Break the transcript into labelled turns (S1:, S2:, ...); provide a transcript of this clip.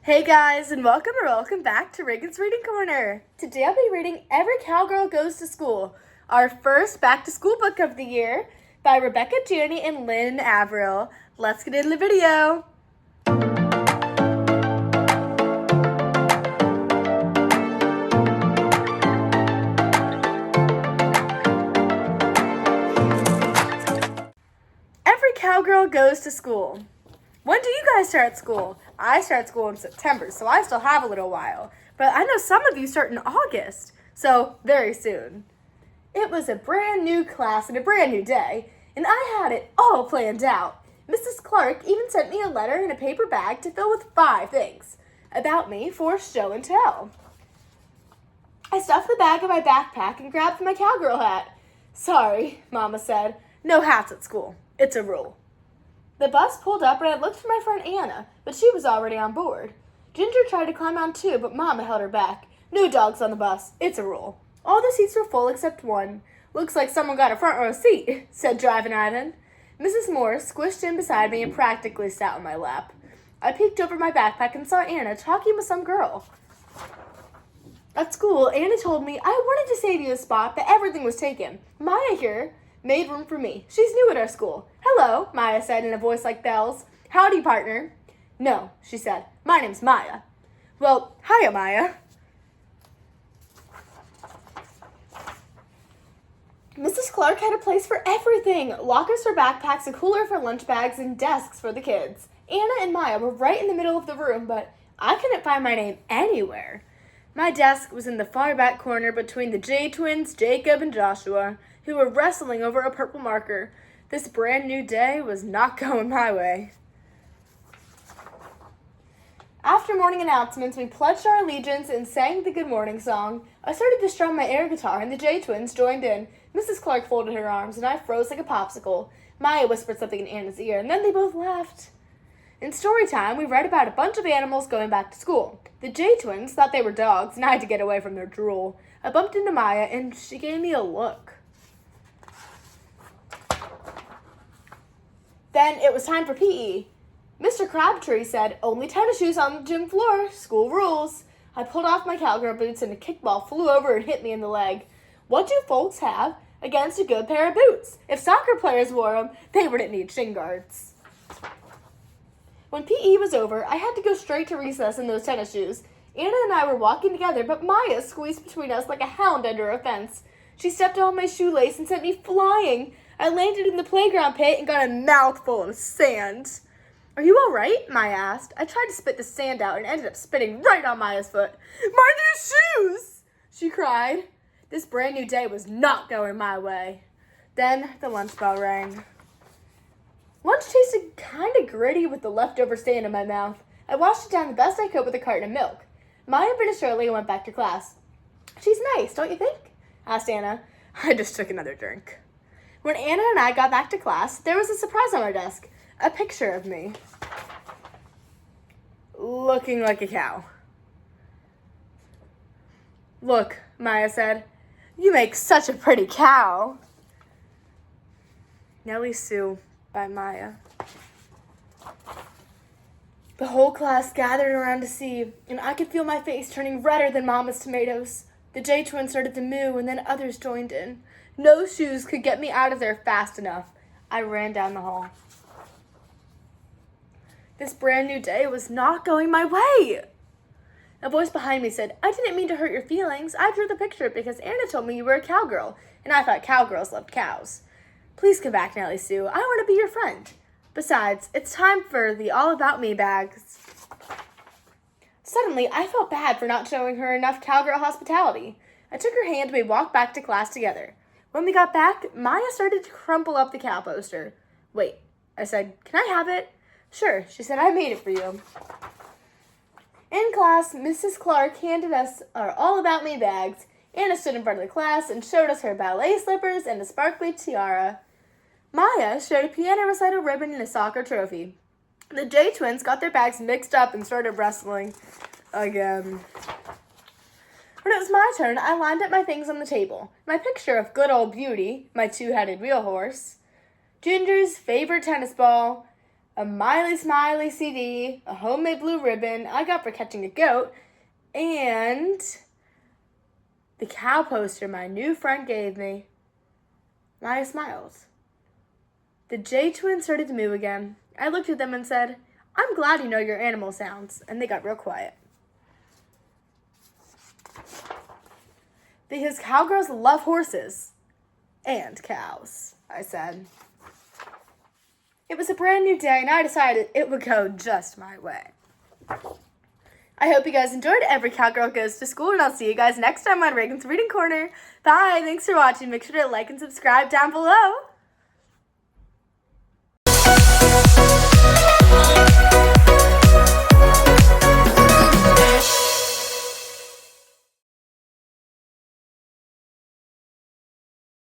S1: Hey guys, and welcome back to Reagan's Reading Corner. Today I'll be reading Every Cowgirl Goes to School, our first back-to-school book of the year by Rebecca Janney and Lynn Averill. Let's get into the video. Every Cowgirl Goes to School. When do you guys start school? I start school in September, so I still have a little while. But I know some of you start in August, so very soon. It was a brand new class and a brand new day, and I had it all planned out. Mrs. Clark even sent me a letter in a paper bag to fill with 5 things about me for show and tell. I stuffed the bag in my backpack and grabbed my cowgirl hat. Sorry, Mama said. No hats at school. It's a rule. The bus pulled up and I looked for my friend Anna, but she was already on board. Ginger tried to climb on too, but Mama held her back. No dogs on the bus. It's a rule. All the seats were full except one. Looks like someone got a front row seat, said Driving Ivan. Mrs. Morris squished in beside me and practically sat on my lap. I peeked over my backpack and saw Anna talking with some girl. At school, Anna told me I wanted to save you a spot, but everything was taken. Maya here made room for me. She's new at our school. Hello, Maya said in a voice like bells. Howdy, partner. No, she said. My name's Maya. Well, hiya, Maya. Mrs. Clark had a place for everything. Lockers for backpacks, a cooler for lunch bags, and desks for the kids. Anna and Maya were right in the middle of the room, but I couldn't find my name anywhere. My desk was in the far back corner between the J twins, Jacob and Joshua, who were wrestling over a purple marker. This brand new day was not going my way. After morning announcements, we pledged our allegiance and sang the good morning song. I started to strum my air guitar, and the J twins joined in. Mrs. Clark folded her arms, and I froze like a popsicle. Maya whispered something in Anna's ear, and then they both laughed. In story time, we read about a bunch of animals going back to school. The J twins thought they were dogs, and I had to get away from their drool. I bumped into Maya, and she gave me a look. Then it was time for PE. Mr. Crabtree said, only tennis shoes on the gym floor, school rules. I pulled off my cowgirl boots and a kickball flew over and hit me in the leg. What do folks have against a good pair of boots? If soccer players wore them, they wouldn't need shin guards. When PE was over, I had to go straight to recess in those tennis shoes. Anna and I were walking together, but Maya squeezed between us like a hound under a fence. She stepped on my shoelace and sent me flying. I landed in the playground pit and got a mouthful of sand. Are you all right? Maya asked. I tried to spit the sand out and ended up spitting right on Maya's foot. My new shoes! She cried. This brand new day was not going my way. Then the lunch bell rang. Lunch tasted kind of gritty with the leftover sand in my mouth. I washed it down the best I could with a carton of milk. Maya finished early and went back to class. She's nice, don't you think? Asked Anna. I just took another drink. When Anna and I got back to class, there was a surprise on our desk. A picture of me. Looking like a cow. Look, Maya said. You make such a pretty cow. Nellie Sue by Maya. The whole class gathered around to see, and I could feel my face turning redder than Mama's tomatoes. The J twins started to moo, and then others joined in. No shoes could get me out of there fast enough. I ran down the hall. This brand new day was not going my way. A voice behind me said, I didn't mean to hurt your feelings. I drew the picture because Anna told me you were a cowgirl, and I thought cowgirls loved cows. Please come back, Nellie Sue. I want to be your friend. Besides, it's time for the All About Me bags. Suddenly, I felt bad for not showing her enough cowgirl hospitality. I took her hand and we walked back to class together. When we got back, Maya started to crumple up the cow poster. Wait, I said, can I have it? Sure, she said, I made it for you. In class, Mrs. Clark handed us our All About Me bags. Anna stood in front of the class and showed us her ballet slippers and a sparkly tiara. Maya showed a piano recital ribbon and a soccer trophy. The J twins got their bags mixed up and started wrestling again. When it was my turn, I lined up my things on the table. My picture of good old Beauty, my 2-headed wheel horse, Ginger's favorite tennis ball, a Miley Smiley CD, a homemade blue ribbon I got for catching a goat, and the cow poster my new friend gave me. Maya smiled. The J twins started to move again. I looked at them and said, "I'm glad you know your animal sounds," and they got real quiet. Because cowgirls love horses and cows, I said. It was a brand new day, and I decided it would go just my way. I hope you guys enjoyed Every Cowgirl Goes to School, and I'll see you guys next time on Reagan's Reading Corner. Bye. Thanks for watching. Make sure to like and subscribe down below.